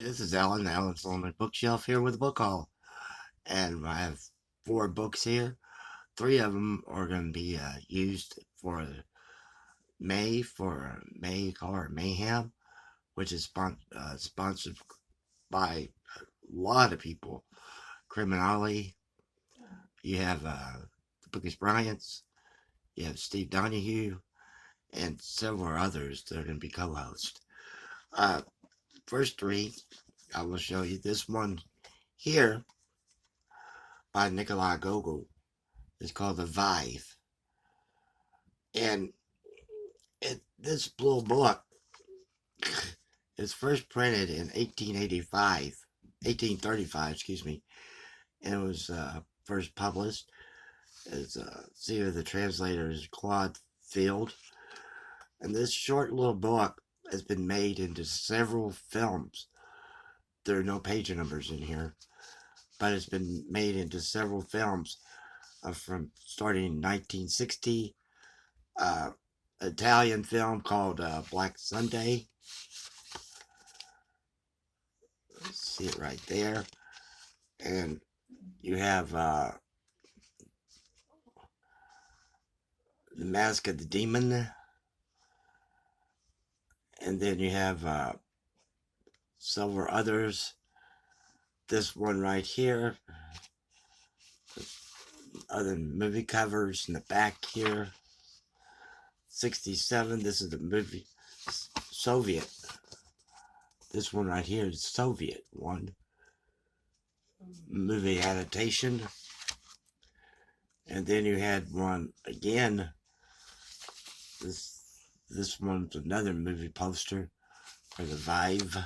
This is Alan. Alan's on my bookshelf here with a book haul. And I have four books here. Three of them are going to be used for May or Mayhem, which is sponsored by a lot of people. Criminale, you have the Bookish Bryants, you have Steve Donahue, and several others that are going to be co-hosts. Uh, First three, I will show you this one here by Nikolai Gogol. It's called The Vive. And this little book is first printed in 1835, excuse me, and it was first published as see the translator is Claude Field. And this short little book has been made into several films. There are no page numbers in here, but it's been made into several films from starting in 1960. Italian film called Black Sunday. See it right there. And you have The Mask of the Demon. And then you have several others. This one right here. Other movie covers in the back here. 67. This is the movie Soviet. This one right here is Soviet one. Movie adaptation. And then you had one again. This one's another movie poster for The Vive.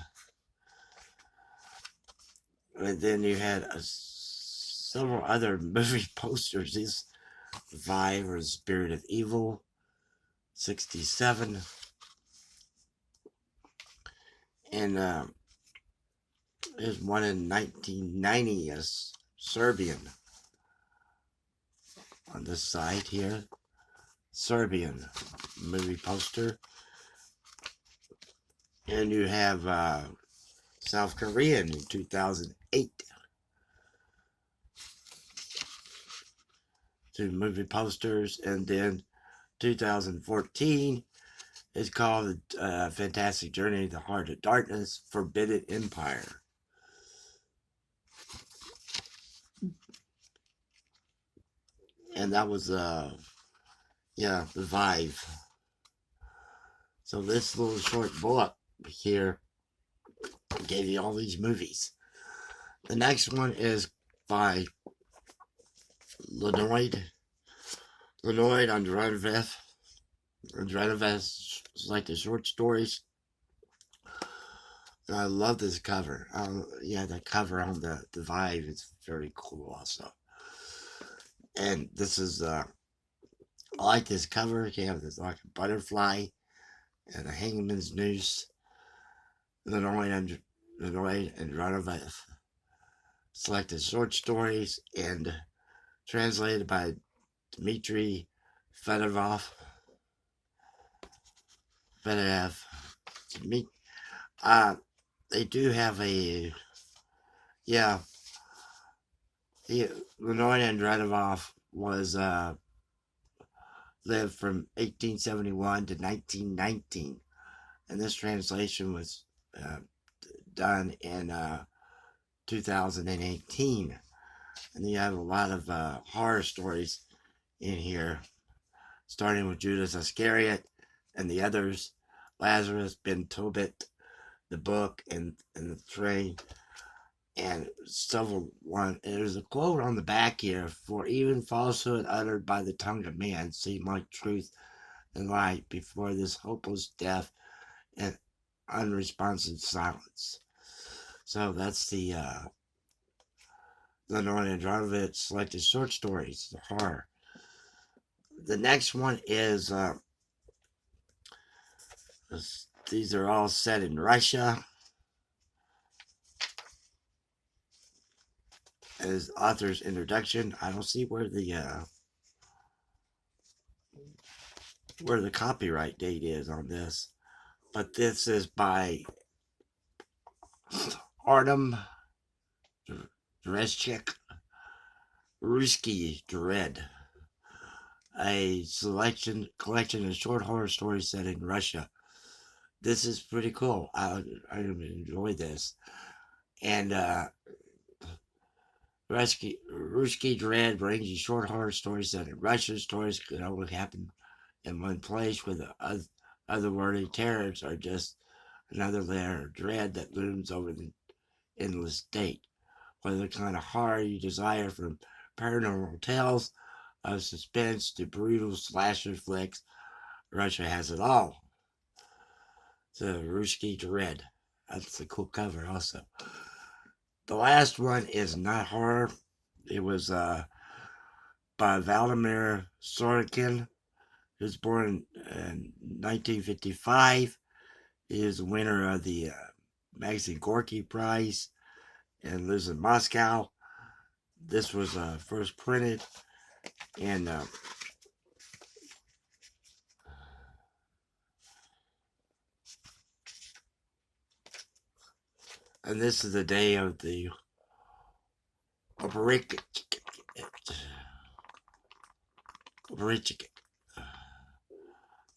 And then you had several other movie posters. This Vive or The Spirit of Evil, 67. And there's one in 1990, a Serbian on this side here. Serbian movie poster. And you have South Korean in 2008. Two movie posters. And then 2014 is called Fantastic Journey to the Heart of Darkness, Forbidden Empire. And that was The Vive. So this little short book here gave you all these movies. The next one is by Leonid Andreyev. Andreyev is like the short stories. And I love this cover. The cover on the Vive is very cool also. And this is, I like this cover. You have this like a butterfly and a hangman's noose. Leonid Andreyev selected short stories and translated by Dmitry Fedorov. They do have Leonid Andreyev was lived from 1871 to 1919, and this translation was done in 2018. And you have a lot of horror stories in here, starting with Judas Iscariot and the others, Lazarus, Ben Tobit, the book, and the train, and several one. And there's a quote on the back here: "For even falsehood uttered by the tongue of man seemed like truth and light before this hopeless death and unresponsive silence." So that's the Leonid Andreyev selected short stories, the horror. The next one is these are all set in Russia. As author's introduction, I don't see where the copyright date is on this, but this is by Artem Tereshchik, Ruski Dread, a collection of short horror stories set in Russia. This is pretty cool. I enjoy this. And Ruski Dread brings you short horror stories set in Russia. Stories could only happen in one place, where the otherworldly terrors are just another layer of dread that looms over the endless state. Whether the kind of horror you desire, from paranormal tales of suspense to brutal slasher flicks, Russia has it all. The Ruski Dread. That's a cool cover, also. The last one is not horror. It was by Vladimir Sorokin. He was born in 1955. He is the winner of the Maxim Gorky Prize and lives in Moscow. This was first printed in and this is the day of the Operichik.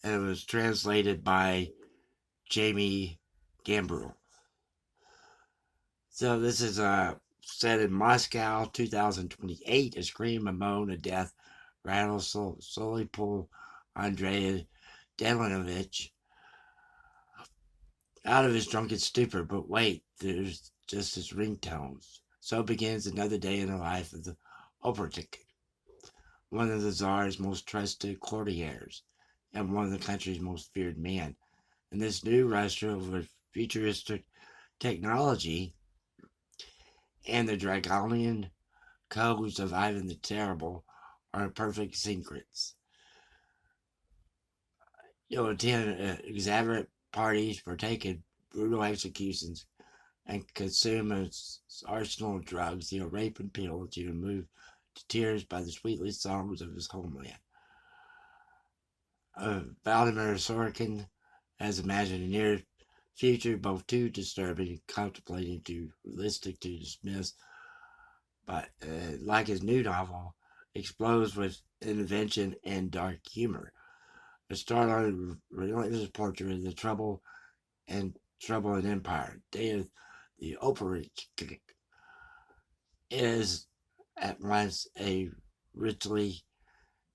And it was translated by Jamie Gambrell. So this is set in Moscow, 2028. A scream, a moan, a death rattles slowly pull Andrei Danilovich out of his drunken stupor. But wait, there's just his ringtones. So begins another day in the life of the Opertik, one of the Tsar's most trusted courtiers, and one of the country's most feared men. In this new Russia with futuristic technology and the draconian codes of Ivan the Terrible are perfect secrets. You'll attend extravagant parties, partake in brutal executions, and consume an arsenal of drugs. He'll rape and pillage you and move to tears by the sweetly songs of his homeland. Vladimir Sorokin has imagined a near future both too disturbing and contemplating too realistic to dismiss, but like his new novel, explodes with invention and dark humor. A startling, relentless portrait of the trouble and empire. Day of the Operich is at once a richly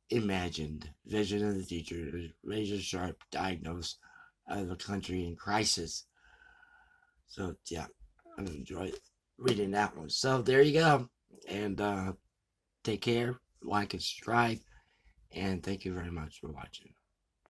imagined vision of the future, a razor sharp diagnosis of a country in crisis. So yeah, I enjoyed reading that one. So there you go, and take care, like and subscribe, and thank you very much for watching.